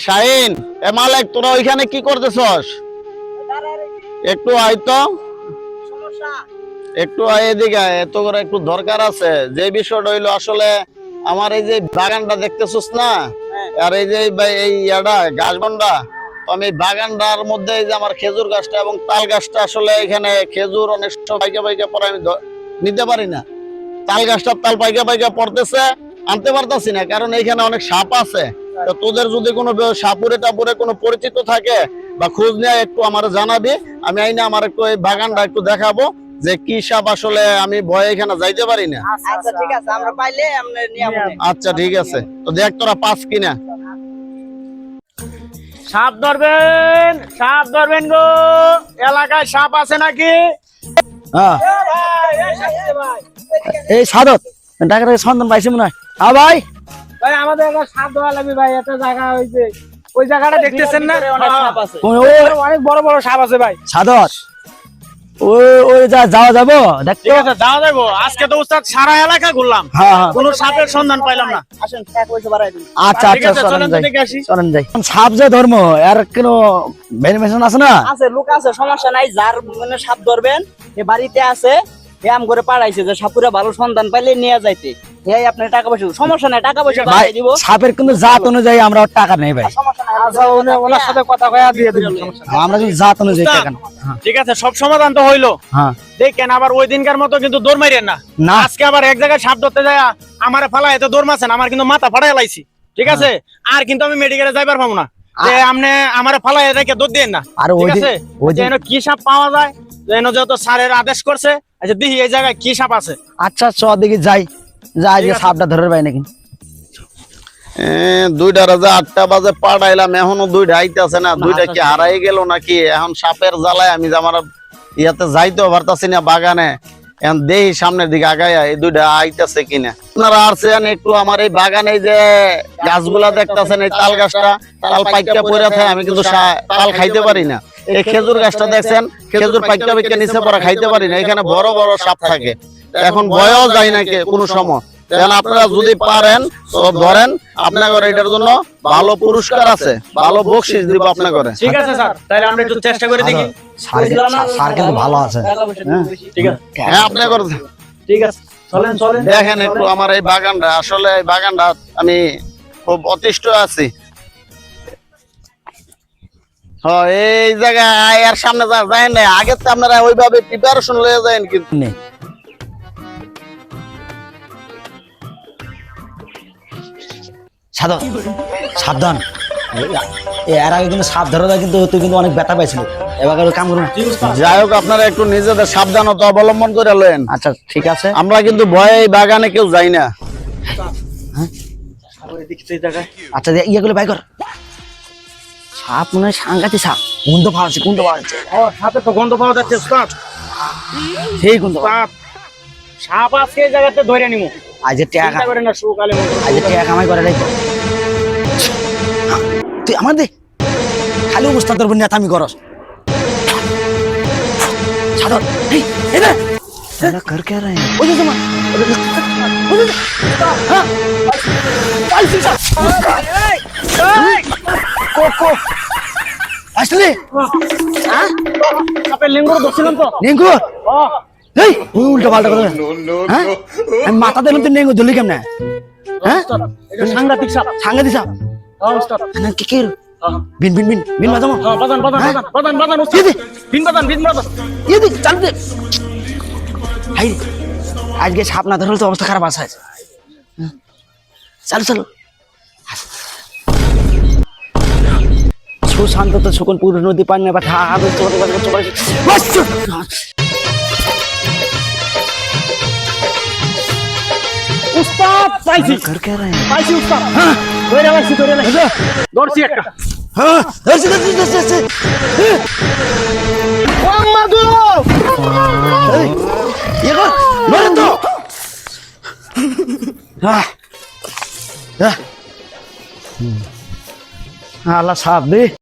শাহিন, এ মালিক, তোরা ওইখানে কি করতেছস? একটু আয় তো, একটু আয় এদিকে। এত করে একটু দরকার আছে। যে বিষয়টা হইলো, আসলে আমার এই যে বাগানটা দেখতেছস না, আর এই যে এই গাছবনটা, আমি বাগানটার মধ্যে এই যে আমার খেজুর গাছটা এবং তাল গাছটা, আসলে এখানে খেজুর অনেক পাইকা পাইকা পরে আমি নিতে পারি না। তাল গাছটা তাল পাইকা পাইকা পড়তেছে, আনতে পারতাছি না, কারণ এইখানে অনেক সাপ আছে। তো তোদের যদি কোনো সাপুরে টাপুরে কোনো পরিচিত থাকে বা খোঁজ নেয়, একটু আমার জানাবি। আমি আইনা আমার একটু এই বাগানটা একটু দেখাবো যে কি সাপ, আসলে আমি ভয়ে এখানে যাইতে পারি না। আচ্ছা ঠিক আছে, আমরা পাইলে আমরা নিয়ে আসব। আচ্ছা ঠিক আছে, তো দেখ তোরা পাস কিনা। সাপ ধরবেন গো। এলাকায় সাপ আছে নাকি? এই সাদত ঢাকার সন্ধান পাইছি মনে হয়। হ্যাঁ ভাই, ভাই আমাদের একটা সাপ ধরা লাগবে ভাই। একটা জায়গা হইছে, ওই জায়গাটা দেখতেছেন না, অনেক সাপ আছে, অনেক বড় বড় সাপ আছে ভাই। সাদত ওই যাওয়া যাবো দেখতে? ঠিক আছে, যাওয়া যাবো। আজকে তো উস্তাদ সারা এলাকা ঘুরলাম, কোনো সাপের সন্ধান পাইলাম না। আসেন, এক পয়সা বাড়াই দিন। আচ্ছা ঠিক আছে, চলেন তো দেখে আসি। চলেন যাই। সাপ যে ধর্ম আর কোনো ভেরিফিকেশন আছে না? আছে, লোক আছে, সমস্যা নাই। যার মানে সাপ ধরবেন এ বাড়িতে আছে, ব্যায়াম করে পাঠাইছে যে সাপুরে ভালো সন্ধান পাইলে নিয়ে যাইতে। এই আপনার টাকা পয়সা সমস্যা নাই, টাকা পয়সা ভাই, দিব। সাপের কিন্তু জাত অনুযায়ী আমরা ওর টাকা নেই ভাই। সমস্যা নাই, আচ্ছা, ওনার সাথে কথা কয়া দিয়ে দিন। আমরা যদি জাত অনুযায়ী টাকা নেই। ঠিক আছে, সব সমাধান তো হইলো। হ্যাঁ, দেখেন আবার ওই দিনকার মতো কিন্তু দৌড় মারিয়েন না। না। আজকে আবার এক জায়গায় সাপ ধরতে যায় আমারে ফালা এত দৌড় মারছেন, আমার কিন্তু মাথা ফাটাই লাইছি। ঠিক আছে, আর কিন্তু আমি মেডিকেলে যাইবার পাবো না। যে আপনি আমারে ফালা রেখে দৌড় দিয়েন না। আর ঠিক আছে, যেন কি সাপ পাওয়া যায়, যেন যত স্যারের আদেশ করছে। আচ্ছা দেখি এই জায়গায় কি সাপ আছে। আচ্ছা চ দেখি যাই যে সাপটা ধরে পাই নাকি। 8টা বাজে পাঠাইলাম, এখনো 2টা আইতেছে না। 2টা কি হারাই গেল নাকি? এখন সাপের জ্বালায় আমি আমার ইয়াতে যাইতেও পারতাছি না বাগানে। এখন দেখি সামনের দিকে আগাইয়া এই 2টা আইতেছে কিনা। আপনারা আসছেন একটু আমার এই বাগানে যে গাছগুলা দেখতেছেন, এই তাল গাছটা তাল পাইকা পড়ে থাকে, আমি কিন্তু তাল খাইতে পারি না। এই খেজুর গাছটা দেখছেন, খেজুর পাইকা পাইকা নিচে পড়া খাইতে পারি না। এখানে বড় বড় সাপ থাকে, এখন ভয়ও যায় না কোনো সময়। আপনারা যদি পারেন তো ধরেন, আপনাদের এটার জন্য ভালো পুরস্কার আছে, ভালো বকশিশ দিব আপনাদের। ঠিক আছে স্যার, তাহলে আমরা একটু চেষ্টা করে দেখি। স্যার কিন্তু ভালো আছে। ঠিক আছে, হ্যাঁ আপনাদের ঠিক আছে, চলেন চলেন। দেখেন একটু আমার এই বাগানটা, আসলে এই বাগানটা আমি খুব অতিষ্ঠ আছি। এই জায়গায় আর সামনে যায় না, আগে তো আপনারা ওইভাবে প্রিপারেশন লয়ে যায় কিন্তু। সাবধান, এর আগে কিন্তু সাপ ধরা যায়, কিন্তু তুই কিন্তু অনেক ব্যথা পাইছিল। এবার কাম করুন। যাই হোক, আপনারা একটু নিজেদের সাবধানতা অবলম্বন করে লয়েন। আচ্ছা ঠিক আছে, আমরা কিন্তু ভয়ে এই বাগানে কেউ যাই না। আচ্ছা ইয়েগুলো বাই কর। সাপ মনে হয় সাংঘাতিক সাপ, গন্ধ পাওয়া যাচ্ছে। সাপের তো গন্ধ পাওয়া যাচ্ছে উস্তাদ, সেই গন্ধ। সাপ আজকে এই জায়গাতে ধরে নিমু। আজ টাকা করে না, সকালে কামাই করে রাখবো। তুই আমার দে, খালি অবস্থা তোর নেতামি করস। সাদর কর কে রে? ওই যে তোমার আসলে সাপের লিঙ্গুর ধরছিলাম তো। নেঙ্গু এই উল্টো পাল্টা কথা। আমি মাথা দিলাম, তুই নেঙ্গু ধরলি কেমনে? হ্যাঁ, সাংঘাতিক সাপ। সাংঘাতিক সাপ। কি বিন বিন বিন বিন বাজামো। বাজান বাজান বাজান বাজান উস্তাদ, বিন বাজান চালু দে। হাই, আজকে সাপ না ধরলে তো অবস্থা খারাপ আছে। চালু সুশান্ত তো সকল পুরুষ নদী পান না। উস্তাদ পাইছি উস্তাদ। হ্যাঁ, ধরছি একটা। আল্লাহ সাপ দে।